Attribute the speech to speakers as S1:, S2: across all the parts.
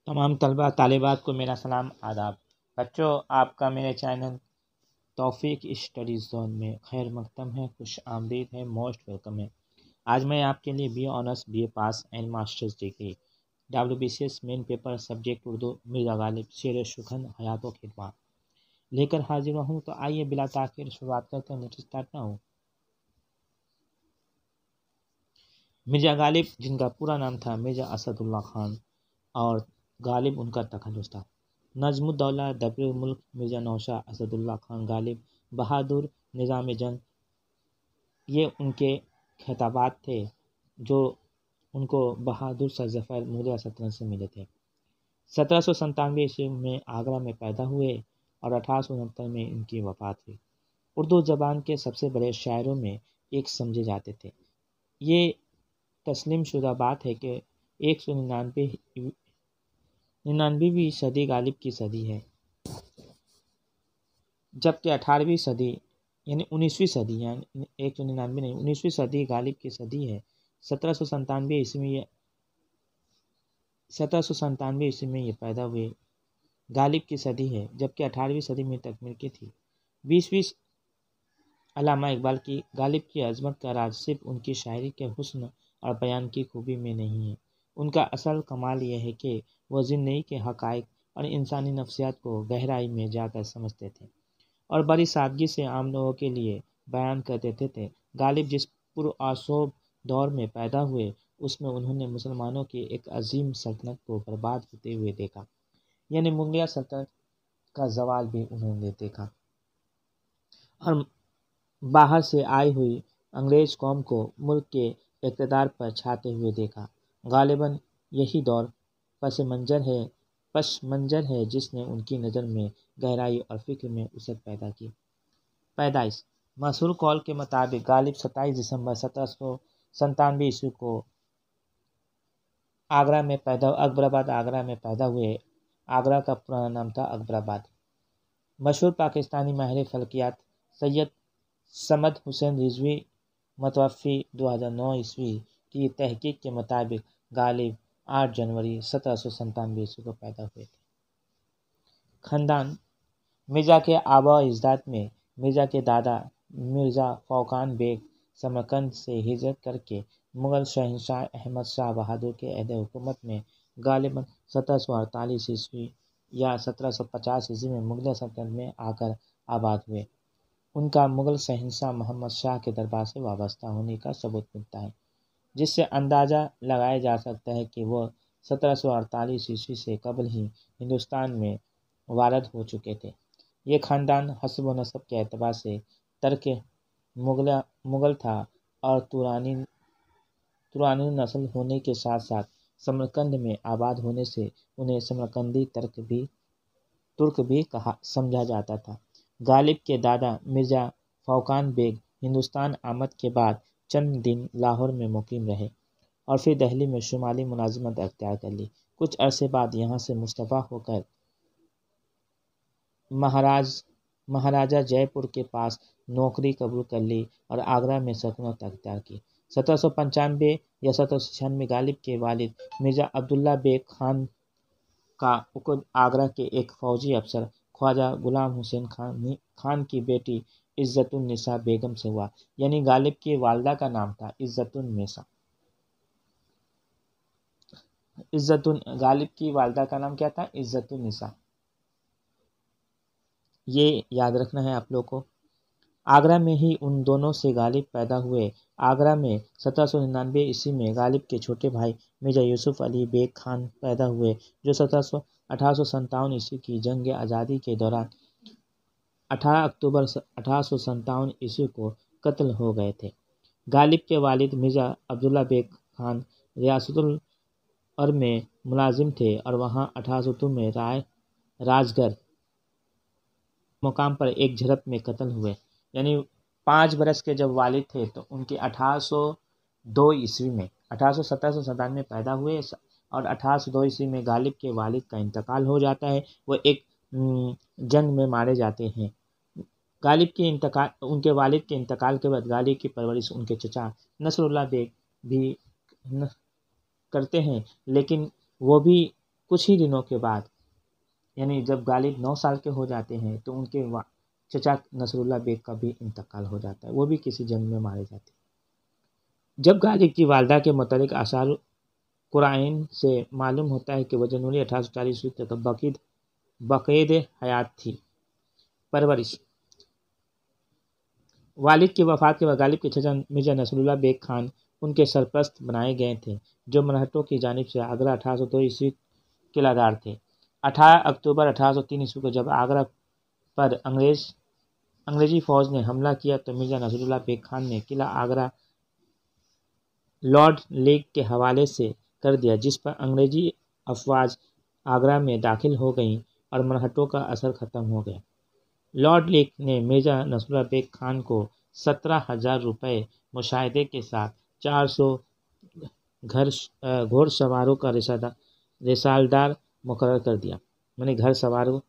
S1: تمام طلبہ طالبات کو میرا سلام آداب۔ بچوں، آپ کا میرے چینل توفیق اسٹڈی زون میں خیر مقدم ہے، خوش آمدید ہے، موسٹ ویلکم ہے۔ آج میں آپ کے لیے B A honours, B A pass and masters degree WBCS main paper subject Urdu Mirza Ghalib شعر شکن حیات و خدمات لے کر حاضر ہوں۔ تو آئیے بلا تاخیر شروعات کرتے ہیں، لیٹ اسٹارٹ نہ ہو۔ مرزا غالب، جن کا پورا نام تھا مرزا اسد اللہ خان اور غالب ان کا تخلص تھا، نظم الدولہ، دبیر الملک مرزا نوشا اسد اللہ خان غالب، بہادر، نظام جنگ، یہ ان کے خطابات تھے جو ان کو بہادر سر ظفر مغلیہ سلطنت سے ملے تھے۔ 1797 عیسوی میں آگرہ میں پیدا ہوئے اور 1869 میں ان کی وفات ہوئی۔ اردو زبان کے سب سے بڑے شاعروں میں ایک سمجھے جاتے تھے۔ یہ تسلیم شدہ بات ہے کہ 199ویں صدی غالب کی صدی ہے، جبکہ 18ویں صدی یعنی 19ویں صدی، یعنی 199 نہیں 19ویں صدی غالب کی صدی ہے۔ 1797 عیسوی میں یہ پیدا ہوئے، غالب کی صدی ہے، جبکہ 18ویں صدی میں تکمیل کی تھی۔ 20ویں علامہ اقبال کی غالب کی عظمت کا راز صرف ان کی شاعری کے حسن اور بیان کی خوبی میں نہیں ہے، ان کا اصل کمال یہ ہے کہ وہ زندگی کے حقائق اور انسانی نفسیات کو گہرائی میں جا کر سمجھتے تھے اور بڑی سادگی سے عام لوگوں کے لیے بیان کر دیتے تھے۔ غالب جس پرآشوب دور میں پیدا ہوئے، اس میں انہوں نے مسلمانوں کی ایک عظیم سلطنت کو برباد ہوتے ہوئے دیکھا، یعنی مغلیہ سلطنت کا زوال بھی انہوں نے دیکھا اور باہر سے آئی ہوئی انگریز قوم کو ملک کے اقتدار پر چھاتے ہوئے دیکھا۔ غالباً یہی دور پس منظر ہے جس نے ان کی نظر میں گہرائی اور فکر میں وسعت پیدا کی۔ پیدائش: مشہور قول کے مطابق غالب 27 دسمبر 1797 عیسوی کو اکبرآباد آگرہ میں پیدا ہوئے۔ آگرہ کا پرانا نام تھا اکبر آباد۔ مشہور پاکستانی ماہر فلکیات سید صمد حسین رضوی متوفی 2009 عیسوی کی تحقیق کے مطابق غالب 8 جنوری 1797 عیسوی کو پیدا ہوئے تھے۔ خاندان: مرزا کے آباء و اجداد میں مرزا کے دادا مرزا فوقان بیگ سمرقند سے ہجرت کر کے مغل شہنشاہ احمد شاہ بہادر کے عہد حکومت میں غالباً 1748 عیسوی یا 1750 عیسوی میں مغلیہ سلطنت میں آ کر آباد ہوئے۔ ان کا مغل شہنشاہ محمد شاہ کے دربار سے وابستہ ہونے کا ثبوت ملتا ہے، جس سے اندازہ لگایا جا سکتا ہے کہ وہ 1748 عیسوی سے قبل ہی ہندوستان میں وارد ہو چکے تھے۔ یہ خاندان حسب و نسب کے اعتبار سے ترک مغل تھا اور تورانی نسل ہونے کے ساتھ ساتھ سمرقند میں آباد ہونے سے انہیں سمرقندی ترک بھی سمجھا جاتا تھا۔ غالب کے دادا مرزا فوقان بیگ ہندوستان آمد کے بعد چند دن لاہور میں مقیم رہے اور پھر دہلی میں شمالی ملازمت اختیار کر لی۔ کچھ عرصے بعد یہاں سے مستعفی ہو کر مہاراجہ جے پور کے پاس نوکری قبول کر لی اور آگرہ میں سکونت اختیار کی۔ 1795 یا 1796 غالب کے والد مرزا عبداللہ بیگ خان کا عقد آگرہ کے ایک فوجی افسر خواجہ غلام حسین خان کی بیٹی عزت النساء بیگم سے ہوا، یعنی غالب کی والدہ کا نام تھا عزت النساء۔ غالب کی والدہ کا نام کیا تھا؟ عزت النساء۔ یہ یاد رکھنا ہے آپ لوگ کو۔ آگرہ میں ہی ان دونوں سے غالب پیدا ہوئے۔ آگرہ میں 1799 عیسوی میں غالب کے چھوٹے بھائی مرزا یوسف علی بیگ خان پیدا ہوئے، جو 1857 عیسوی کی جنگ آزادی کے دوران 18 اکتوبر 1857 عیسوی کو قتل ہو گئے تھے۔ غالب کے والد مرزا عبداللہ بیگ خان ریاست الار میں ملازم تھے اور وہاں 1802 میں راج گڑھ مقام پر ایک جھڑپ میں قتل ہوئے، یعنی 5 برس کے جب والد تھے تو ان کے 1802 عیسوی میں 1797 میں پیدا ہوئے اور 1802 عیسوی میں غالب کے والد کا انتقال ہو جاتا ہے، وہ ایک جنگ میں مارے جاتے ہیں۔ ان کے والد کے انتقال کے بعد غالب کی پرورش ان کے چچا نصر اللہ بیگ بھی کرتے ہیں، لیکن وہ بھی کچھ ہی دنوں کے بعد یعنی جب غالب 9 سال کے ہو جاتے ہیں تو ان کے چچا نصر اللہ بیگ کا بھی انتقال ہو جاتا ہے، وہ بھی کسی جنگ میں مارے جاتے ہیں۔ جب غالب کی والدہ کے متعلق آثار قرآن سے معلوم ہوتا ہے کہ وہ جنوری 1840 تک بقید حیات تھی۔ پرورش: والد کی وفات کے بعد غالب کے چچا مرزا نصر اللہ بیگ خان ان کے سرپرست بنائے گئے تھے، جو مرہٹوں کی جانب سے آگرہ 1802 قلعہ دار تھے۔ 18 اکتوبر 1803 کو جب آگرہ پر انگریزی فوج نے حملہ کیا تو مرزا نصر اللہ بیگ خان نے قلعہ آگرہ لارڈ لیگ کے حوالے سے کر دیا، جس پر انگریزی افواج آگرہ میں داخل ہو گئیں اور مرہٹوں کا اثر ختم ہو گیا۔ لارڈ لیگ نے مرزا نصر اللہ بیگ خان کو 17,000 روپے مشاہدے کے ساتھ 400 گھوڑ سواروں کا رسالدار مقرر کر دیا۔ گھڑ سواروں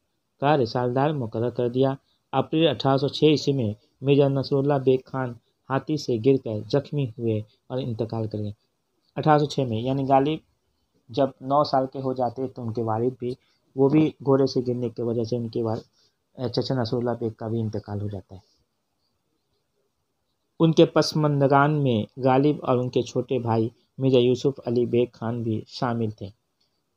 S1: کا رسالدار مقرر کر دیا۔ اپریل 1806 میں مرزا نصر اللہ بیگ خان ہاتھی سے گر کر زخمی ہوئے اور انتقال کر گئے۔ 1806 میں یعنی غالب جب 9 سال کے ہو جاتے تو ان کے والد بھی وہ بھی گھوڑے سے گرنے کی وجہ سے ان کے چچا نصر اللہ بیگ کا بھی انتقال ہو جاتا ہے۔ ان کے پسماندگان میں غالب اور ان کے چھوٹے بھائی مرزا یوسف علی بیگ خان بھی شامل تھے۔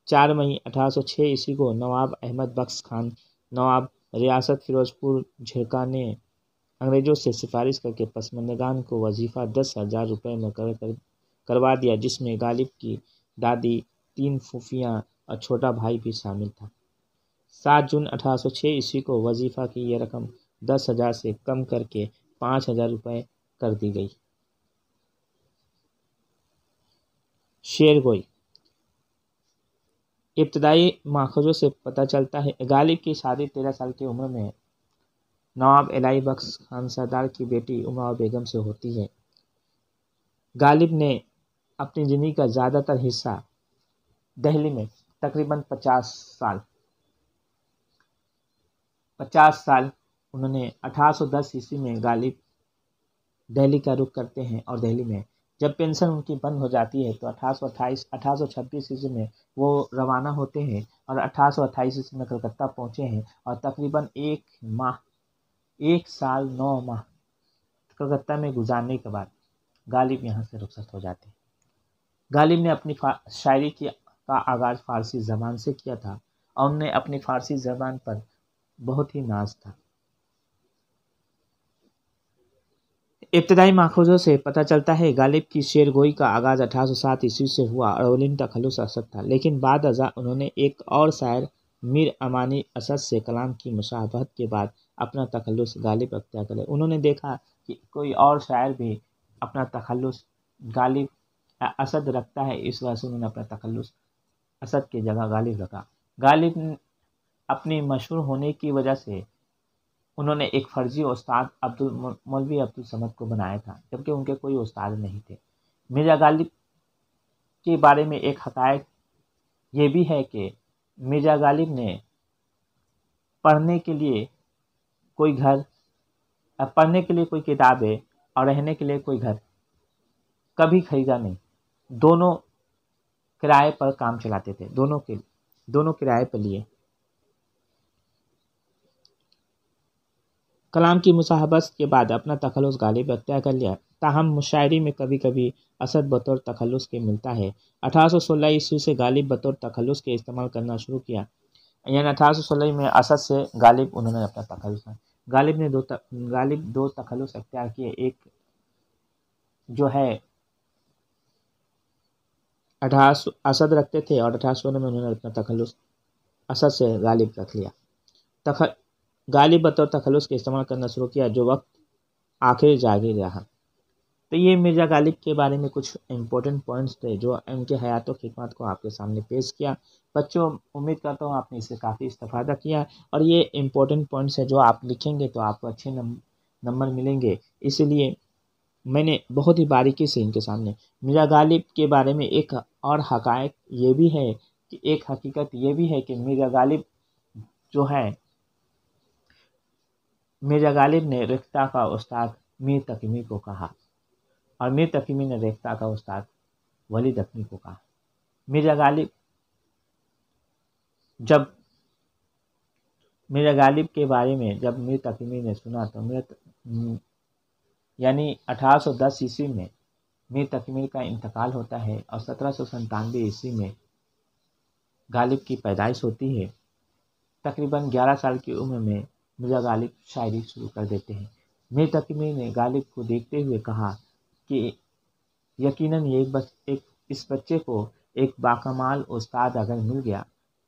S1: 4 مئی 1806 کو نواب احمد بخش خان، نواب ریاست فیروزپور جھرکا نے انگریزوں سے سفارش کر کے پسماندگان کو وظیفہ 10,000 روپے مقرر کروا دیا، جس میں غالب کی دادی، 3 پھوپھیاں اور چھوٹا بھائی بھی شامل تھا۔ 7 جون 1806 کو وظیفہ کی یہ رقم 10,000 سے کم کر کے 5,000 روپے کر دی گئی۔ شیر گوئی: ابتدائی ماخذوں سے پتہ چلتا ہے غالب کی شادی 13 سال کی عمر میں نواب الہی بخش خان سردار کی بیٹی امراؤ بیگم سے ہوتی ہے۔ غالب نے اپنی زندگی کا زیادہ تر حصہ دہلی میں تقریباً 50 سال انہوں نے 1810 میں غالب دہلی کا رخ کرتے ہیں اور دہلی میں جب پینشن ان کی بند ہو جاتی ہے تو 1826 میں وہ روانہ ہوتے ہیں اور 1828 میں کلکتہ پہنچے ہیں اور تقریباً 1 سال 9 ماہ کلکتہ میں گزارنے کے بعد غالب یہاں سے رخصت ہو جاتے ہیں۔ غالب نے اپنی شاعری کا آغاز فارسی زبان سے کیا تھا اور انہیں اپنی فارسی زبان پر بہت ہی ناز تھا۔ ابتدائی ماخذوں سے پتہ چلتا ہے غالب کی شعر گوئی کا آغاز 1807 سے ہوا اور اولین تخلص اسد تھا، لیکن بعد ازاں انہوں نے ایک اور شاعر میر امانی اسد سے کلام کی مشابہت کے بعد اپنا تخلص غالب اختیار کر لیا۔ انہوں نے دیکھا کہ کوئی اور شاعر بھی اپنا تخلص غالب اسد رکھتا ہے، اس وجہ سے انہوں نے اپنا تخلص اسد کی جگہ غالب رکھا۔ غالب اپنی مشہور ہونے کی وجہ سے انہوں نے ایک فرضی استاد مولوی عبدالصمد کو بنایا تھا، جبکہ ان کے کوئی استاد نہیں تھے۔ مرزا غالب کے بارے میں ایک حقائق یہ بھی ہے کہ مرزا غالب نے پڑھنے کے لیے کوئی گھر، پڑھنے کے لیے کوئی کتابیں اور رہنے کے لیے کوئی گھر کبھی خریدا نہیں، دونوں کرائے پر کام چلاتے تھے، دونوں کرائے پر لیے۔ کلام کی مصاحبت کے بعد اپنا تخلص غالب اختیار کر لیا، تاہم مشاعری میں کبھی کبھی اسد بطور تخلص کے ملتا ہے۔ 1816 سے غالب بطور تخلص کے استعمال کرنا شروع کیا، یعنی 1816 میں اسد سے غالب انہوں نے اپنا تخلص غالب 2 تخلص اختیار کیے، ایک جو ہے اسد رکھتے تھے اور 1816 میں انہوں نے اپنا تخلص اسد سے غالب رکھ لیا۔ غالب بطور تخلص کے استعمال کرنا شروع کیا، جو وقت آخر جاری رہا۔ تو یہ مرزا غالب کے بارے میں کچھ امپورٹنٹ پوائنٹس تھے جو ان کے حیات و خدمات کو آپ کے سامنے پیش کیا۔ بچوں، امید کرتا ہوں آپ نے اس سے کافی استفادہ کیا، اور یہ امپورٹنٹ پوائنٹس ہیں جو آپ لکھیں گے تو آپ کو اچھے نمبر ملیں گے، اس لیے میں نے بہت ہی باریکی سے ان کے سامنے مرزا غالب کے بارے میں ایک اور حقائق یہ بھی ہے کہ ایک حقیقت یہ بھی ہے کہ مرزا غالب جو ہے، مرزا غالب نے ریختہ کا استاد میر تقی کو کہا اور میر تقی نے ریختہ کا استاد ولی دکنی کو کہا۔ مرزا غالب جب مرزا غالب کے بارے میں جب میر تقی میر نے سنا تو یعنی 1810 میں میر تقی میر کا انتقال ہوتا ہے اور 1797 میں غالب کی پیدائش ہوتی ہے۔ تقریباً 11 سال کی عمر میں مرزا غالب شاعری شروع کر دیتے ہیں۔ میر تقی میر نے غالب کو دیکھتے ہوئے کہا کہ یقیناً اس بچے کو ایک باکمال استاد اگر مل گیا،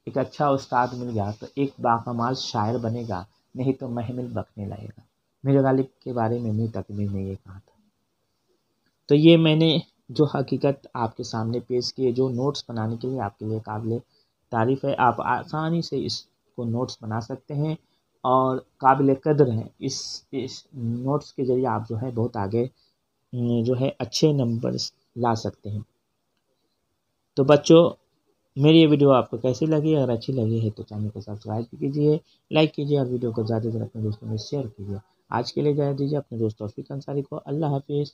S1: ایک اچھا استاد مل گیا تو ایک باکمال شاعر بنے گا، نہیں تو محمل بکنے لگے گا۔ مرزا غالب کے بارے میں میر تقی میر نے یہ کہا تھا۔ تو یہ میں نے جو حقیقت آپ کے سامنے پیش کی ہے، جو نوٹس بنانے کے لیے آپ کے لیے قابل تعریف ہے، آپ آسانی سے اس کو نوٹس بنا سکتے ہیں اور قابل قدر ہیں۔ اس نوٹس کے ذریعے آپ جو ہے بہت آگے جو ہے اچھے نمبرز لا سکتے ہیں۔ تو بچوں، میری یہ ویڈیو آپ کو کیسی لگی؟ اگر اچھی لگی ہے تو چینل کو سبسکرائب کیجیے، لائک کیجیے اور ویڈیو کو زیادہ سے زیادہ اپنے دوستوں میں شیئر کیجیے۔ آج کے لیے اجازت دیجیے اپنے دوست توفیق انصاری کو۔ اللہ حافظ۔